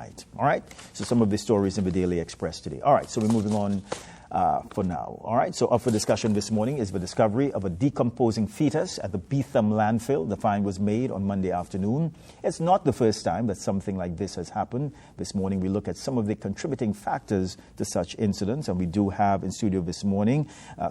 overnight. All right? So some of the stories in the Daily Express today. All right, so we're moving on for now. All right, so up for discussion this morning is the discovery of a decomposing fetus at the Beetham Landfill. The find was made on Monday afternoon. It's not the first time that something like this has happened. This morning we look at some of the contributing factors to such incidents, and we do have in studio this morning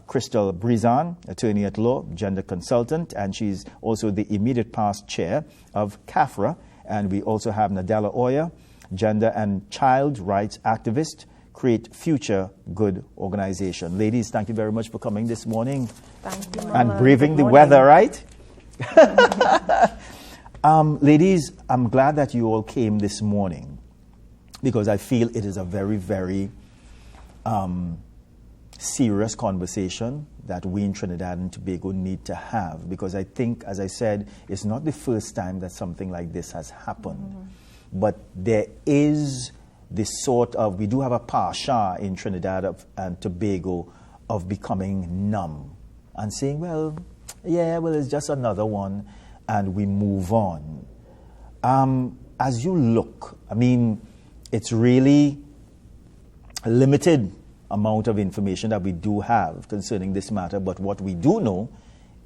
Crystal Brizan, attorney at law, gender consultant, and she's also the immediate past chair of CAFRA. And we also have Nadella Oya, gender and child rights activist, Createfuturegood organization. Ladies, thank you very much for coming this morning. Thank you, and braving the weather, right? Ladies, I'm glad that you all came this morning because I feel it is a very, very serious conversation that we in Trinidad and Tobago need to have, because I think, as I said, it's not the first time that something like this has happened. But there is this sort of, we do have a pasha in Trinidad and Tobago of becoming numb and saying, well, it's just another one, and we move on. As you look, I mean, it's really a limited amount of information that we do have concerning this matter, but what we do know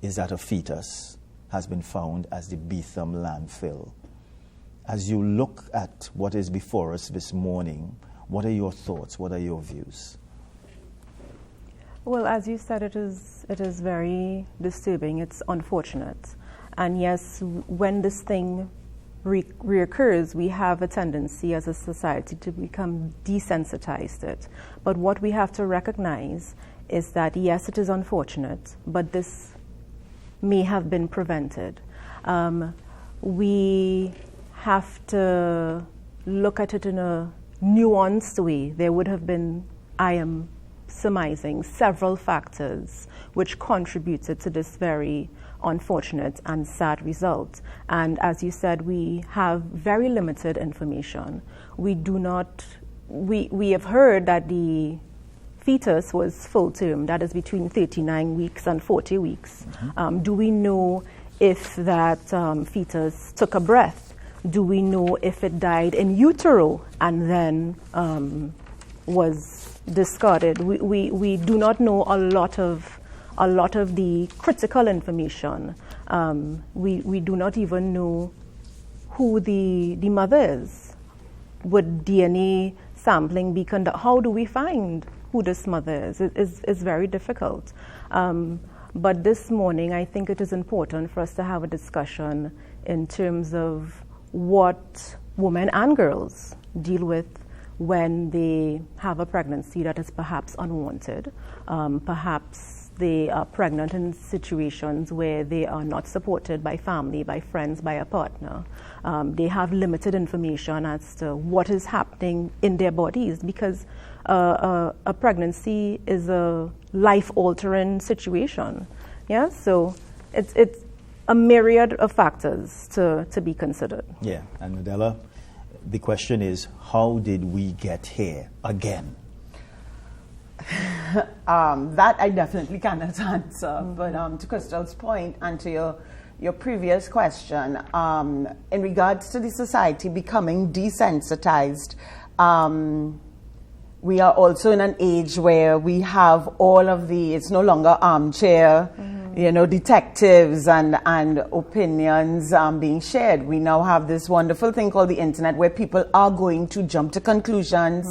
is that a fetus has been found at the Beetham Landfill. As you look at what is before us this morning, what are your thoughts? What are your views? Well, as you said, it is very disturbing. It's unfortunate. And yes, when this thing reoccurs, we have a tendency as a society to become desensitized it. But what we have to recognize is that, yes, it is unfortunate, but this may have been prevented. We have to look at it in a nuanced way. There would have been, I am surmising, several factors which contributed to this very unfortunate and sad result. And as you said, we have very limited information. We have heard that the fetus was full term, that is between 39 weeks and 40 weeks. Do we know if that fetus took a breath? Do we know if it died in utero and then was discarded? We do not know a lot of the critical information. We do not even know who the mother is. Would DNA sampling be conducted? How do we find who this mother is? It's very difficult. But this morning, I think it is important for us to have a discussion in terms of what women and girls deal with when they have a pregnancy that is perhaps unwanted. Perhaps they are pregnant in situations where they are not supported by family, by friends, by a partner. They have limited information as to what is happening in their bodies, because a pregnancy is a life-altering situation. Yeah, so it's a myriad of factors to be considered. Yeah, and Nadella, the question is, how did we get here again? That I definitely cannot answer. But to Crystal's point and to your previous question, in regards to the society becoming desensitized, we are also in an age where we have all of it's no longer armchair, detectives and opinions being shared. We now have this wonderful thing called the internet, where people are going to jump to conclusions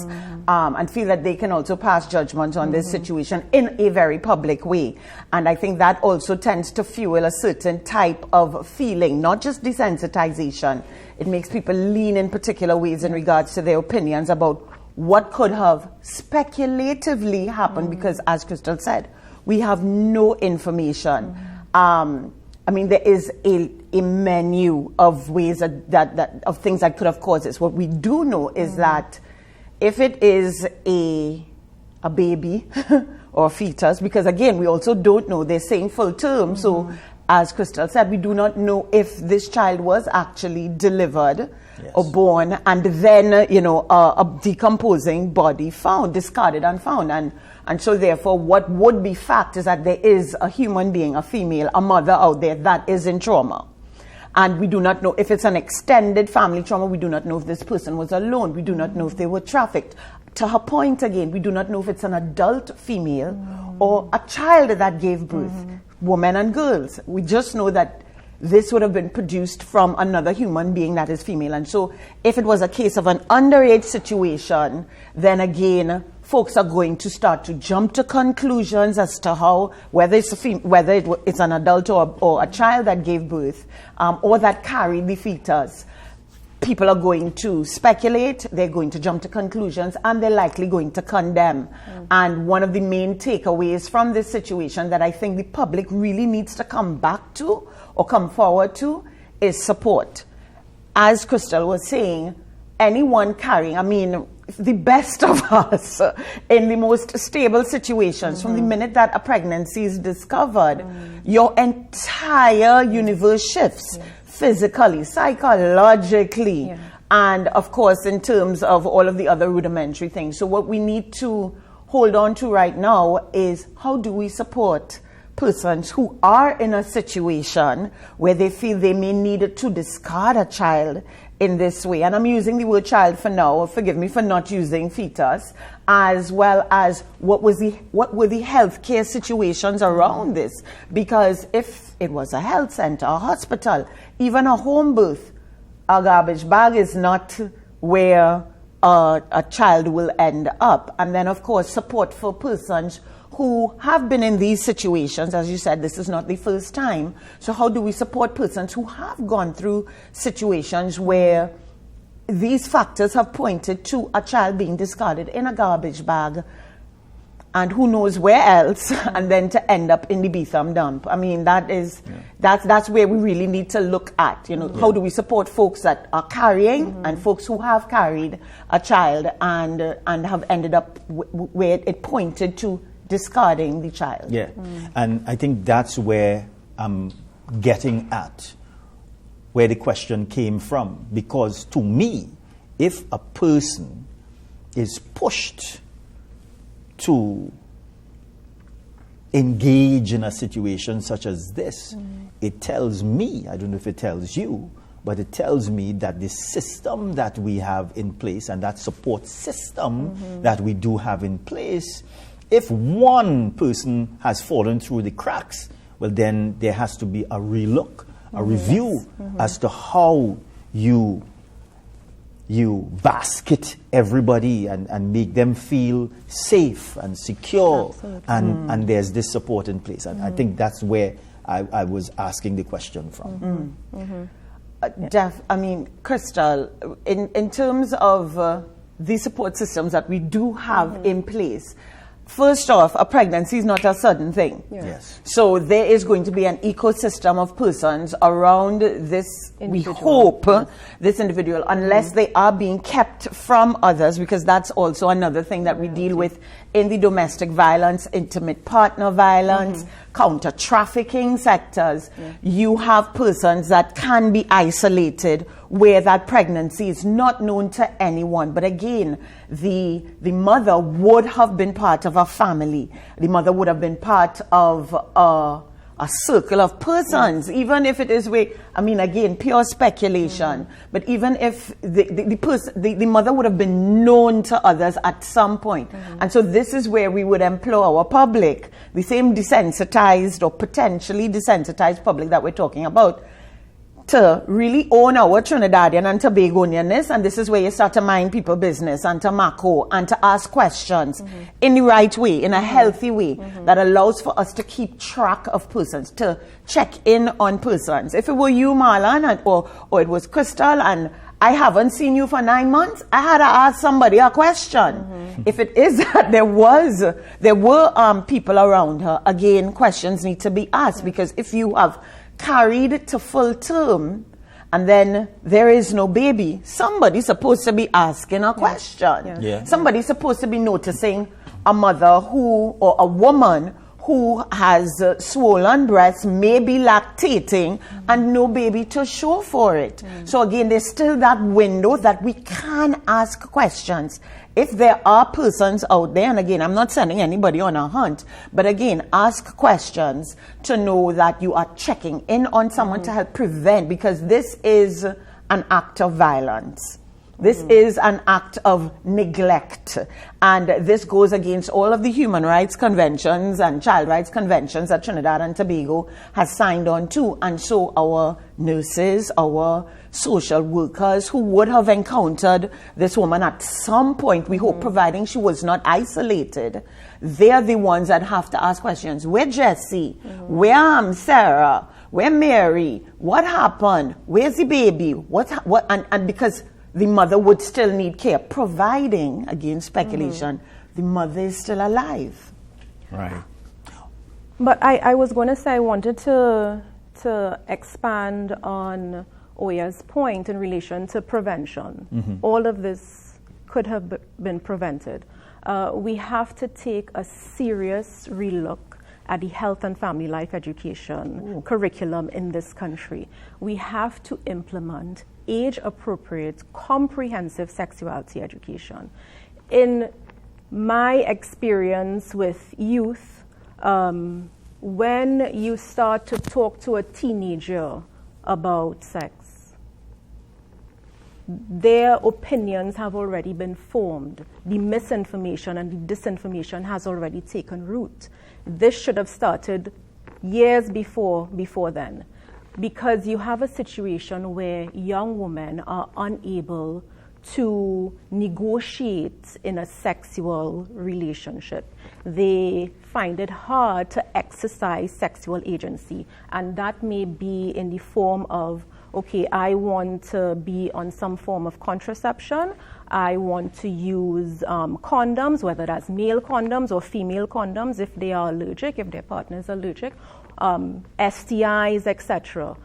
and feel that they can also pass judgment on this situation in a very public way. And I think that also tends to fuel a certain type of feeling, not just desensitization. It makes people lean in particular ways in regards to their opinions about what could have speculatively happened, because as Crystal said, we have no information. I mean, there is a menu of ways that of things that could have caused this. What we do know is that if it is a baby or a fetus, because again, we also don't know, they're saying full term. So as Crystal said, we do not know if this child was actually delivered or born and then, a decomposing body found, discarded and found. And so therefore, what would be fact is that there is a human being, a female, a mother out there that is in trauma. And we do not know if it's an extended family trauma. We do not know if this person was alone. We do not know if they were trafficked. To her point again, we do not know if it's an adult female or a child that gave birth, women and girls. We just know that this would have been produced from another human being that is female. And so if it was a case of an underage situation, then again, folks are going to start to jump to conclusions as to how, whether it's it's an adult or a child that gave birth, or that carried the fetus. People are going to speculate, they're going to jump to conclusions, and they're likely going to condemn. And one of the main takeaways from this situation that I think the public really needs to come back to or come forward to is support. As Crystal was saying, anyone carrying, I mean, the best of us in the most stable situations, from the minute that a pregnancy is discovered, your entire universe shifts. Physically, psychologically, and of course in terms of all of the other rudimentary things. So what we need to hold on to right now is, how do we support persons who are in a situation where they feel they may need to discard a child in this way? And I'm using the word child for now, forgive me for not using fetus, as well as what were the healthcare situations around this. Because if it was a health center, a hospital, even a home birth, a garbage bag is not where a child will end up. And then, of course, support for persons who have been in these situations. As you said, this is not the first time. So how do we support persons who have gone through situations where these factors have pointed to a child being discarded in a garbage bag, and who knows where else, and then to end up in the Beetham dump? I mean, that's where we really need to look at, how do we support folks that are carrying and folks who have carried a child and have ended up where it pointed to discarding the child. And I think that's where I'm getting at, where the question came from. Because to me, if a person is pushed to engage in a situation such as this, it tells me, I don't know if it tells you, but it tells me that the system that we have in place, and that support system that we do have in place, if one person has fallen through the cracks, well, then there has to be a relook, a review as to how you basket everybody and make them feel safe and secure, and there's this support in place. And I think that's where I was asking the question from. I mean, Crystal, in terms of the support systems that we do have in place, first off, a pregnancy is not a sudden thing. Yes. So there is going to be an ecosystem of persons around this individual. We hope, this individual, unless they are being kept from others, because that's also another thing that we deal with in the domestic violence, intimate partner violence, counter trafficking sectors. You have persons that can be isolated where that pregnancy is not known to anyone. But again, the mother would have been part of a family. The mother would have been part of a circle of persons, even if it is again, pure speculation. But even if the mother would have been known to others at some point. And so this is where we would implore our public, the same desensitized or potentially desensitized public that we're talking about, to really own our Trinidadian and Tobagonianness, and this is where you start to mind people business and to macro and to ask questions in the right way, in a healthy way that allows for us to keep track of persons, to check in on persons. If it were you, Marlon, or it was Crystal, and I haven't seen you for 9 months, I had to ask somebody a question. If it is that there were people around her, again, questions need to be asked, because if you have carried to full term and then there is no baby, somebody's supposed to be asking a question. Somebody's supposed to be noticing a mother or a woman who has swollen breasts may be lactating and no baby to show for it. So again, there's still that window that we can ask questions. If there are persons out there, and again, I'm not sending anybody on a hunt, but again, ask questions to know that you are checking in on someone to help prevent, because this is an act of violence. This is an act of neglect, and this goes against all of the human rights conventions and child rights conventions that Trinidad and Tobago has signed on to. And so our nurses, our social workers who would have encountered this woman at some point, we hope, providing she was not isolated, they're the ones that have to ask questions. Where Jessie? Where Sarah? Where Mary? What happened? Where's the baby? And because the mother would still need care, providing, again, speculation, the mother is still alive. Right. But I was going to say, I wanted to expand on Oya's point in relation to prevention. All of this could have been prevented. We have to take a serious relook at the health and family life education curriculum in this country. We have to implement age-appropriate, comprehensive sexuality education. In my experience with youth, when you start to talk to a teenager about sex, their opinions have already been formed. The misinformation and the disinformation has already taken root. This should have started years before then, because you have a situation where young women are unable to negotiate in a sexual relationship. They find it hard to exercise sexual agency, and that may be in the form of, okay, I want to be on some form of contraception, I want to use condoms, whether that's male condoms or female condoms if they are allergic, if their partner is allergic, STIs, etc.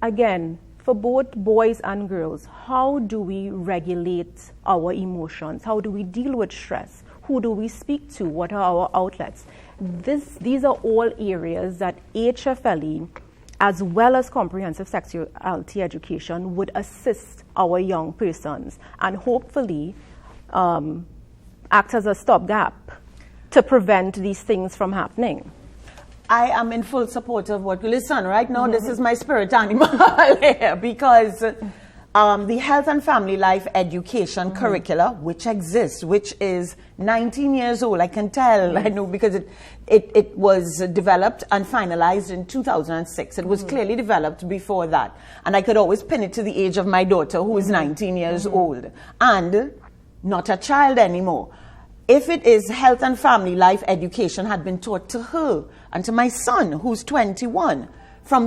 Again, for both boys and girls, how do we regulate our emotions? How do we deal with stress? Who do we speak to? What are our outlets? These are all areas that HFLE, as well as comprehensive sexuality education, would assist our young persons and hopefully act as a stopgap to prevent these things from happening. I am in full support of what, listen, right now this is my spirit animal here, because the health and family life education curricula, which exists, which is 19 years old, I can tell, I know, because it was developed and finalized in 2006. It was clearly developed before that. And I could always pin it to the age of my daughter, who is 19 years old, and not a child anymore. If it is health and family life education had been taught to her and to my son, who's 21,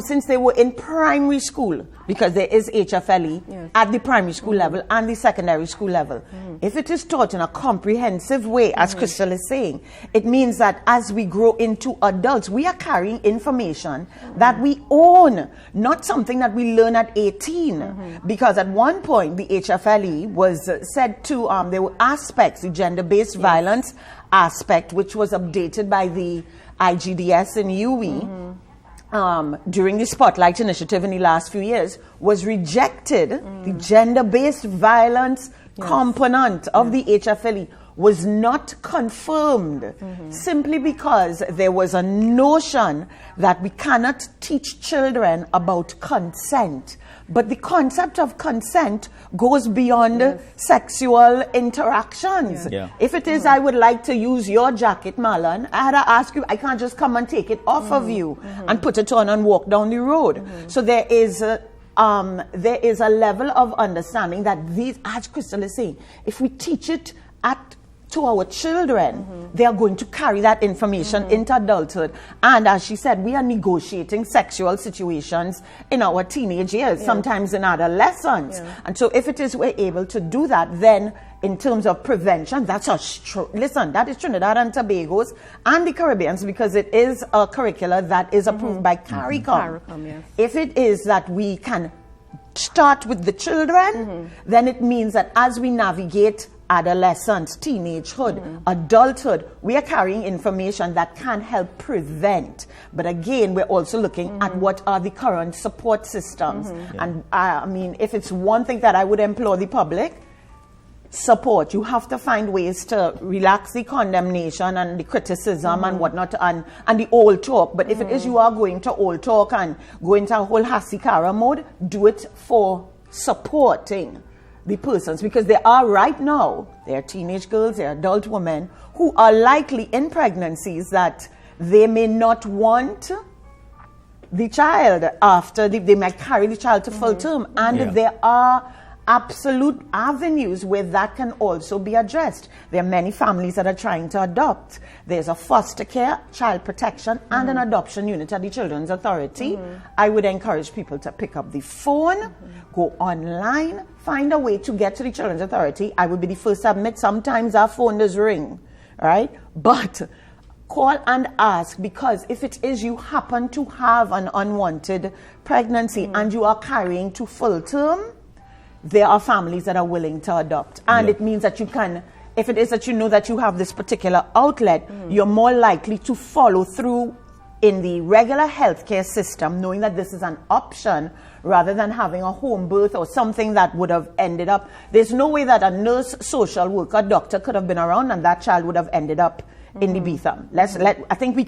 since they were in primary school, because there is HFLE at the primary school level and the secondary school level. If it is taught in a comprehensive way, as Crystal is saying, it means that as we grow into adults, we are carrying information that we own, not something that we learn at 18. Because at one point, the HFLE was said to, there were aspects, the gender-based violence aspect, which was updated by the IGDS in UE, during the Spotlight Initiative in the last few years, was rejected. The gender-based violence component of the HFLE was not confirmed, simply because there was a notion that we cannot teach children about consent. But the concept of consent goes beyond sexual interactions. If it is, I would like to use your jacket, Marlon, I had to ask you, I can't just come and take it off of you and put it on and walk down the road. So there is a level of understanding that these, as Crystal is saying, if we teach it to our children, they are going to carry that information into adulthood. And as she said, we are negotiating sexual situations in our teenage years, sometimes in adolescence. And so if it is we're able to do that, then in terms of prevention, that's listen, that is Trinidad and Tobago's and the Caribbean's, because it is a curricula that is approved by CARICOM. If it is that we can start with the children, then it means that as we navigate adolescence, teenagehood, adulthood, we are carrying information that can help prevent. But again, we're also looking at what are the current support systems. And I mean, if it's one thing that I would implore the public, support. You have to find ways to relax the condemnation and the criticism and whatnot, and the old talk. But if it is you are going to old talk and go into a whole Hasikara mode, do it for supporting the persons, because there are right now, there are teenage girls, there are adult women who are likely in pregnancies that they may not want the child after they might carry the child to full term, and there are absolute avenues where that can also be addressed. There are many families that are trying to adopt. There's a foster care, child protection, and an adoption unit at the Children's Authority. I would encourage people to pick up the phone, go online, find a way to get to the Children's Authority. I would be the first to admit sometimes our phone does ring, right? But call and ask, because if it is you happen to have an unwanted pregnancy and you are carrying to full term, there are families that are willing to adopt. And it means that you can, if it is that you know that you have this particular outlet, you're more likely to follow through in the regular healthcare system, knowing that this is an option, rather than having a home birth or something that would have ended up. There's no way that a nurse, social worker, doctor could have been around and that child would have ended up in the Beetham. I think we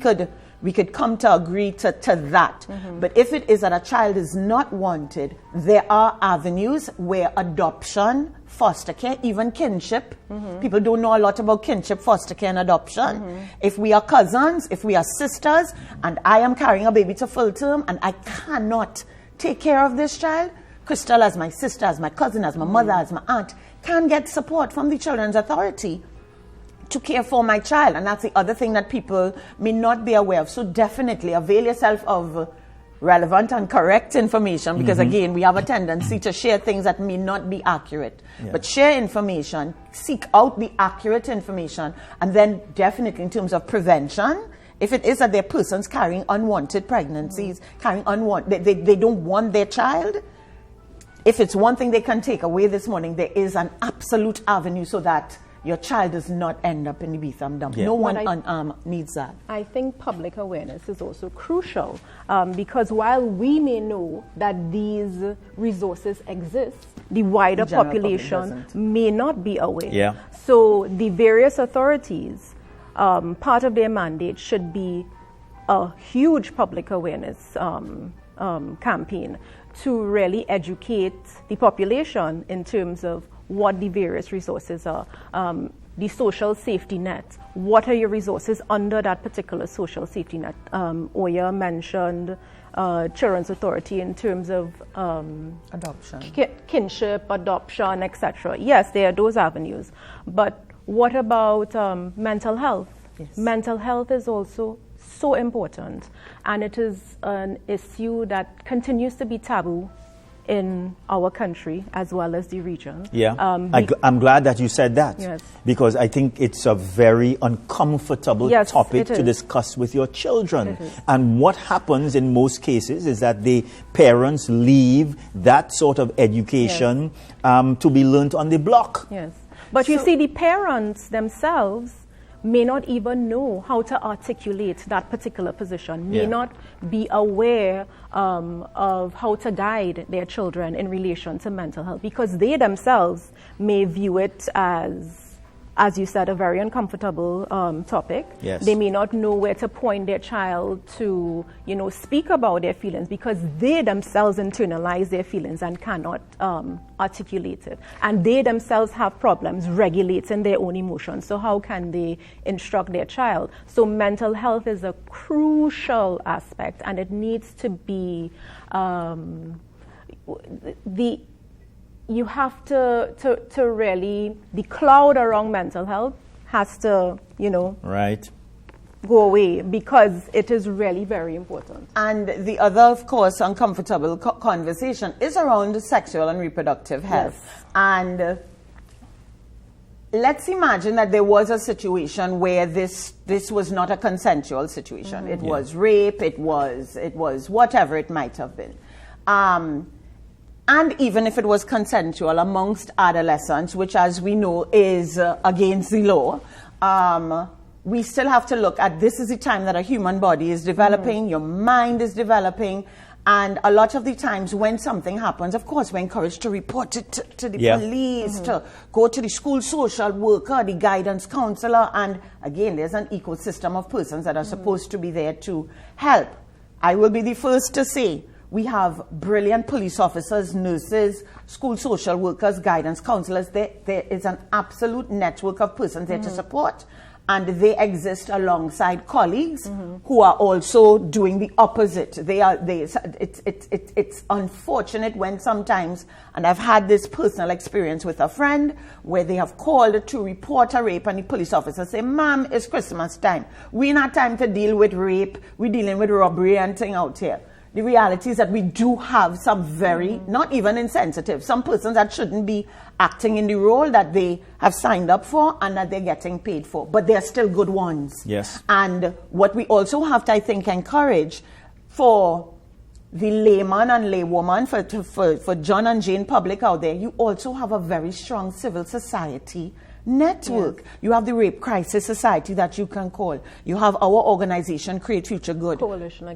could come to agree to that. But if it is that a child is not wanted, there are avenues where adoption, foster care, even kinship. People don't know a lot about kinship, foster care, and adoption. If we are cousins, if we are sisters, and I am carrying a baby to full term and I cannot take care of this child, Crystal, as my sister, as my cousin, as my mother, as my aunt, can get support from the Children's Authority to care for my child. And that's the other thing that people may not be aware of. So definitely avail yourself of relevant and correct information, because again, we have a tendency to share things that may not be accurate. But share information, seek out the accurate information, and then definitely in terms of prevention, if it is that there are persons carrying unwanted pregnancies, carrying they don't want their child, if it's one thing they can take away this morning, there is an absolute avenue so that your child does not end up in the Beetham dump. No one needs that. I think public awareness is also crucial, because while we may know that these resources exist, the wider population may not be aware. So the various authorities, part of their mandate should be a huge public awareness campaign to really educate the population in terms of what the various resources are. The social safety net. What are your resources under that particular social safety net? Oya mentioned Children's Authority in terms of adoption, kinship, adoption, etc. Yes, there are those avenues. But what about mental health? Mental health is also so important, and it is an issue that continues to be taboo in our country as well as the region. I'm glad that you said that, because I think it's a very uncomfortable topic to discuss with your children. And what happens in most cases is that the parents leave that sort of education to be learnt on the block. But you see, the parents themselves may not even know how to articulate that particular position, may not be aware of how to guide their children in relation to mental health, because they themselves may view it as you said, a very uncomfortable topic. They may not know where to point their child to, speak about their feelings, because they themselves internalize their feelings and cannot articulate it. And they themselves have problems regulating their own emotions. So how can they instruct their child? So mental health is a crucial aspect, and it needs to be you have to really, the cloud around mental health has to, go away, because it is really very important. And the other, of course, uncomfortable conversation is around sexual and reproductive health. And let's imagine that there was a situation where this was not a consensual situation. It was rape, it was whatever it might have been. and even if it was consensual amongst adolescents, which as we know is against the law, we still have to look at this is the time that a human body is developing, your mind is developing, and a lot of the times when something happens, of course, we're encouraged to report it to the police, to go to the school social worker, the guidance counselor, and again, there's an ecosystem of persons that are supposed to be there to help. I will be the first to say, we have brilliant police officers, nurses, school social workers, guidance counselors. There is an absolute network of persons there to support, and they exist alongside colleagues who are also doing the opposite. It's unfortunate when sometimes, and I've had this personal experience with a friend where they have called to report a rape and the police officer say, "Ma'am, it's Christmas time. We not time to deal with rape. We're dealing with robbery and thing out here." The reality is that we do have some very, not even insensitive, some persons that shouldn't be acting in the role that they have signed up for and that they're getting paid for. But they're still good ones. Yes. And what we also have to, I think, encourage for the layman and laywoman, for John and Jane public out there, you also have a very strong civil society network. Yes. You have the Rape Crisis Society that you can call. You have our organization, Createfuturegood. Coalition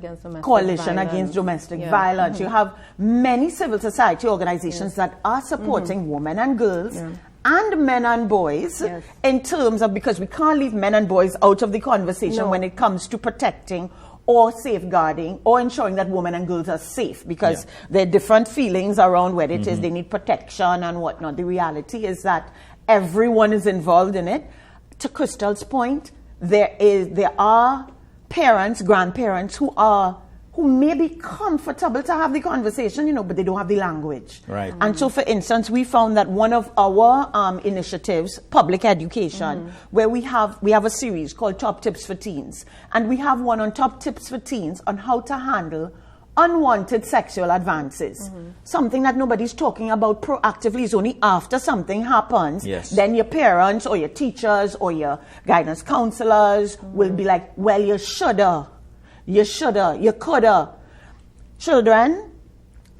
Against Domestic Violence. You have many civil society organizations that are supporting women and girls and men and boys in terms of, because we can't leave men and boys out of the conversation when it comes to protecting or safeguarding or ensuring that women and girls are safe, because there are different feelings around whether it is they need protection and whatnot. The reality is that everyone is involved in it. To Crystal's point, there are parents, grandparents who may be comfortable to have the conversation, but they don't have the language. Right. And so, for instance, we found that one of our initiatives, public education, where we have a series called Top Tips for Teens, and we have one on Top Tips for Teens on how to handle unwanted sexual advances. Something that nobody's talking about proactively. Is only after something happens, then your parents or your teachers or your guidance counselors will be like, well, you shoulda, you coulda. Children,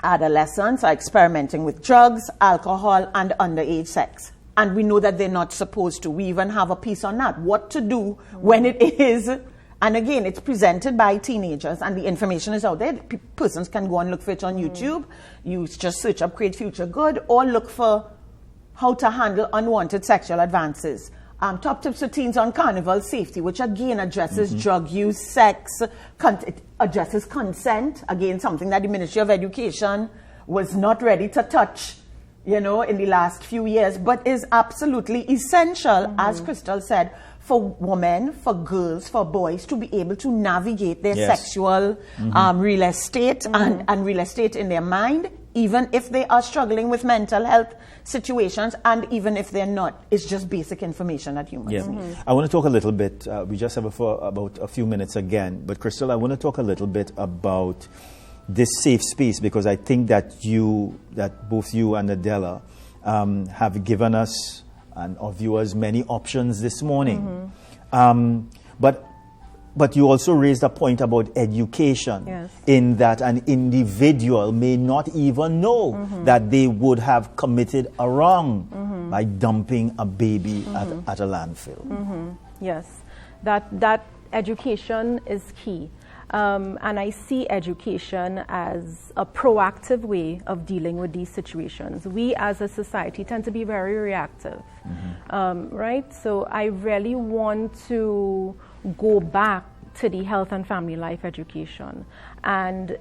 adolescents are experimenting with drugs, alcohol, and underage sex. And we know that they're not supposed to. We even have a piece on that. What to do when it is. And again, it's presented by teenagers, and the information is out there. Persons can go and look for it on YouTube. You just search up Createfuturegood or look for how to handle unwanted sexual advances. Top Tips for Teens on Carnival Safety, which again addresses drug use, sex, it addresses consent. Again, something that the Ministry of Education was not ready to touch, in the last few years, but is absolutely essential, as Crystal said, for women, for girls, for boys to be able to navigate their sexual real estate and real estate in their mind, even if they are struggling with mental health situations, and even if they're not. It's just basic information that humans need. I want to talk a little bit, we just have about a few minutes again, but Crystal, I want to talk a little bit about this safe space, because I think that both you and Nadella have given us and our viewers many options this morning. But you also raised a point about education, in that an individual may not even know that they would have committed a wrong by dumping a baby at a landfill. Yes, that education is key. And I see education as a proactive way of dealing with these situations. We as a society tend to be very reactive, right? So I really want to go back to the health and family life education. And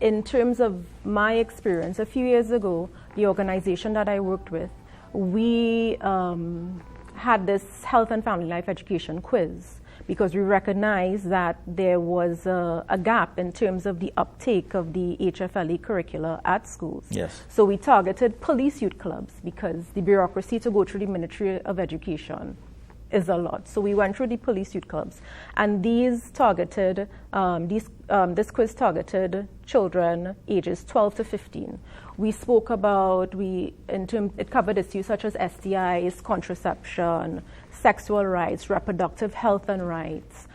in terms of my experience, a few years ago, the organization that I worked with, we had this health and family life education quiz, because we recognized that there was a gap in terms of the uptake of the HFLE curricula at schools. Yes. So we targeted police youth clubs, because the bureaucracy to go through the Ministry of Education is a lot. So we went through the police youth clubs, and these targeted, this quiz targeted children ages 12 to 15. We spoke about, it covered issues such as STIs, contraception, sexual rights, reproductive health and rights,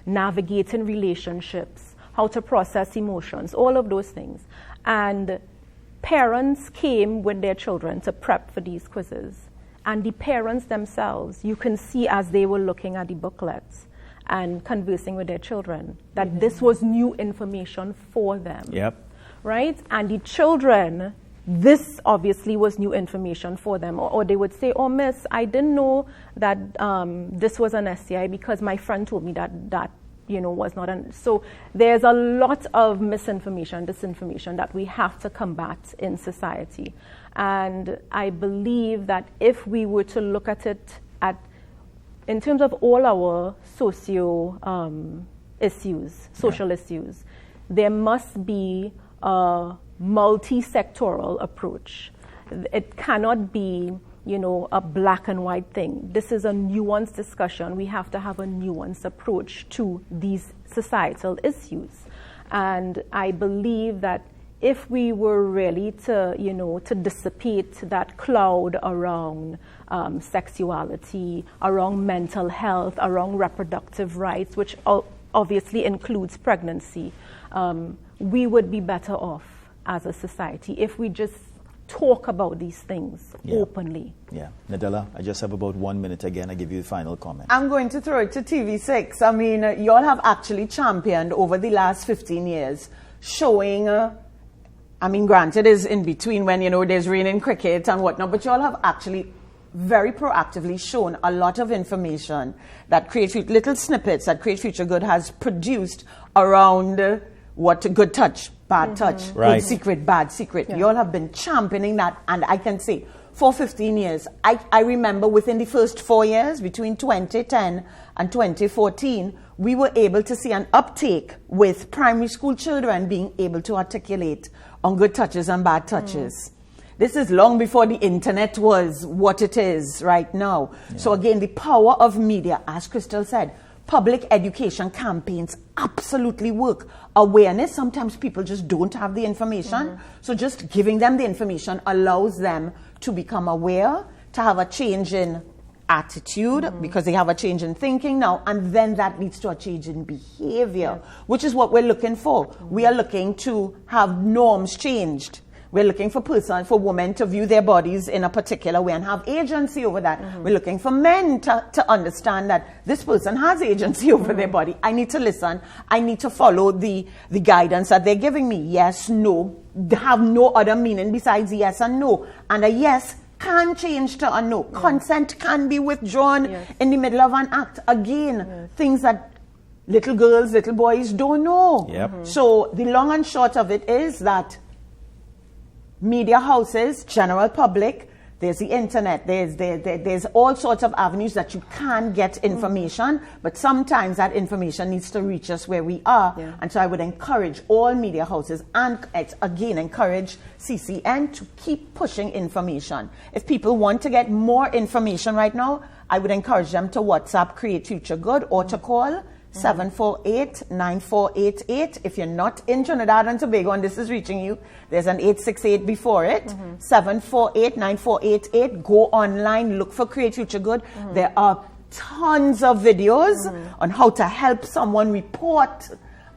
navigating relationships, how to process emotions, all of those things. And parents came with their children to prep for these quizzes. And the parents themselves, you can see as they were looking at the booklets and conversing with their children, that this was new information for them. Yep. Right? And the children, this obviously was new information for them. Or they would say, oh, miss, I didn't know that this was an STI because my friend told me that was not an... So there's a lot of misinformation, disinformation that we have to combat in society. And I believe that if we were to look at it in terms of all our social issues, there must be a multi-sectoral approach. It cannot be, a black and white thing. This is a nuanced discussion. We have to have a nuanced approach to these societal issues. And I believe that if we were really to dissipate that cloud around sexuality, around mental health, around reproductive rights, which obviously includes pregnancy, we would be better off as a society if we just talk about these things openly. Yeah. Nadella, I just have about 1 minute again. I give you the final comment. I'm going to throw it to TV6. I mean, you all have actually championed over the last 15 years, showing... granted, is in between when, there's rain in cricket and whatnot, but you all have actually very proactively shown a lot of information that little snippets that Create Future Good has produced around what good touch, bad touch, right. Good secret, bad secret. Yeah. You all have been championing that, and I can say for 15 years, I remember within the first 4 years, between 2010 and 2014, we were able to see an uptake with primary school children being able to articulate on good touches and bad touches. This is long before the internet was what it is right now. Yeah. So again, the power of media, as Crystal said, public education campaigns absolutely work. Awareness, sometimes people just don't have the information. So just giving them the information allows them to become aware, to have a change in attitude because they have a change in thinking now, and then that leads to a change in behavior, which is what we're looking for. We are looking to have norms changed. We're looking for women to view their bodies in a particular way and have agency over that. We're looking for men to understand that this person has agency over their body. I need to listen. I need to follow the guidance that they're giving me. Yes, no. They have no other meaning besides yes and no. And a yes can change to a no. Consent can be withdrawn in the middle of an act. Again, things that little girls, little boys don't know. So the long and short of it is that media houses, general public, there's the internet, there's all sorts of avenues that you can get information, but sometimes that information needs to reach us where we are. And so I would encourage all media houses and again encourage CCN to keep pushing information. If people want to get more information right now, I would encourage them to WhatsApp Create Future Good or to call 748-9488. If you're not in Trinidad and Tobago and this is reaching you, there's an 868 before it. 748-9488. Go online, look for Create Future Good. There are tons of videos on how to help someone report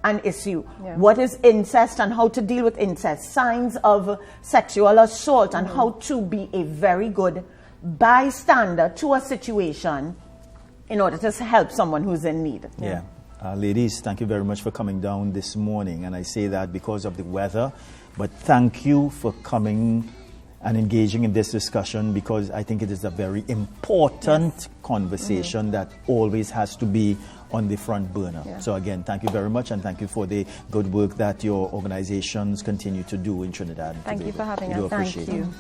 an issue. What is incest and how to deal with incest, signs of sexual assault, and how to be a very good bystander to a situation in order to help someone who's in need. Ladies, thank you very much for coming down this morning. And I say that because of the weather, but thank you for coming and engaging in this discussion, because I think it is a very important conversation that always has to be on the front burner. So again, thank you very much, and thank you for the good work that your organizations continue to do in Trinidad and Tobago. Thank you for having us. Thank you.